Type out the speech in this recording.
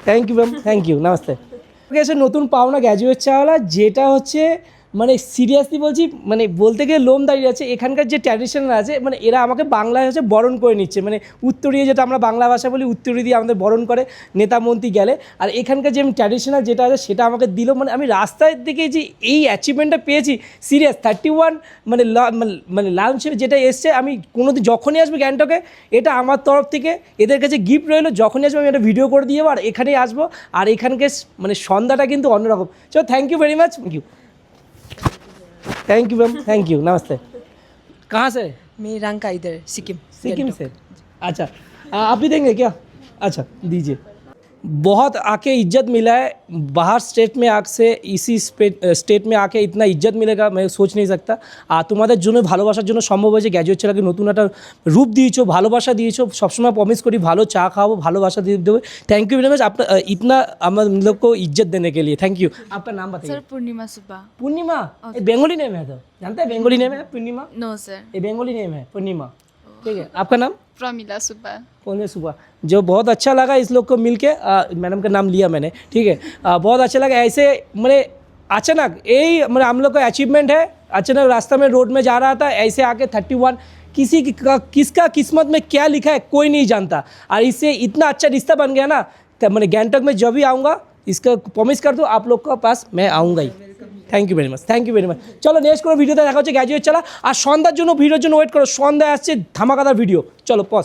Thank you ma'am, thank you, নমস্তে। এসে নতুন পাওনা গ্র্যাজুয়েট চাওয়ালা, যেটা হচ্ছে মানে সিরিয়াসলি বলছি, মানে বলতে গেলে লোম দাঁড়িয়ে আছে। এখানকার যে ট্র্যাডিশনাল আছে, মানে এরা আমাকে বাংলায় হচ্ছে বরণ করে নিচ্ছে, মানে উত্তরীয় যেটা আমরা বাংলা ভাষা বলি, উত্তরীয় দিয়ে আমাদের বরণ করে নেতা মন্ত্রী গেলে। আর এখানকার যে ট্র্যাডিশনাল যেটা আছে সেটা আমাকে দিল। মানে আমি রাস্তায় দিকে যে এই অ্যাচিভমেন্টটা পেয়েছি, সিরিয়াস 31 মানে মানে লাঞ্চ যেটা এসছে, আমি কোনোদিন যখনই আসবো গ্যাংটকে, এটা আমার তরফ থেকে এদের কাছে গিফট রইলো। যখনই আসবো আমি একটা ভিডিও করে দিয়ে যাবো, আর এখানেই আসবো। আর এখানকে মানে সন্ধ্যাটা কিন্তু অন্যরকম। চলো, thank you very much, thank you ma'am, thank you, नमस्ते। कहाँ से? मैं रंका इधर सिक्किम सिक्किम से। अच्छा, आप भी देंगे क्या? अच्छा, दीजिए। बहुत आके इज्जत मिला है बाहर स्टेट में आके, इसी स्टेट में आके इतना इज्जत मिलेगा मैं सोच नहीं सकता। আর তোমাদের জন্য ভালোবাসার জন্য সম্ভব হয়েছে। গ্র্যাজুয়েট ছেলেকে নতুন একটা রূপ দিয়েছো, ভালোবাসা দিয়েছো। সবসময় প্রমিস করি ভালো চা খাওয়াবো, ভালোবাসা দিয়ে দেবো। थैंक यू वेरी मच, आप इतना हम लोग को इज्जत देने के लिए, थैंक यू। आपका नाम बताइए। सर पूर्णिमा सुब्बा। पूर्णिमा, ये बंगाली नेम है तो जानते हैं, बंगाली नेम है पूर्णिमा। No sir. ये बंगाली नेम है पूर्णिमा, ठीक है। आपका नाम? प्रमिला सुब्बा। पूर्णिमा सुबह। जो बहुत अच्छा लगा इस लोग को मिलके, मैडम का नाम लिया मैंने, ठीक है। बहुत अच्छा लगा। ऐसे मैंने अचानक यही मतलब हम लोग का अचीवमेंट है। अचानक रास्ता में रोड में जा रहा था, ऐसे आके 31, किसका किस्मत में क्या लिखा है कोई नहीं जानता। और इससे इतना अच्छा रिश्ता बन गया ना, मैंने गैंगटॉक में जब भी आऊँगा, इसका प्रॉमिस कर दो आप लोग के पास मैं आऊँगा ही। Thank you very much, thank you very much. চলো নেক্সট কোনো ভিডিওতে দেখা হচ্ছে গ্র্যাজুয়েট চালা। আর সন্ধ্যার জন্য ভিডিওর জন্য ওয়েট করো, সন্ধ্যায় আসছে ধামাকাদার ভিডিও। চলো পজ।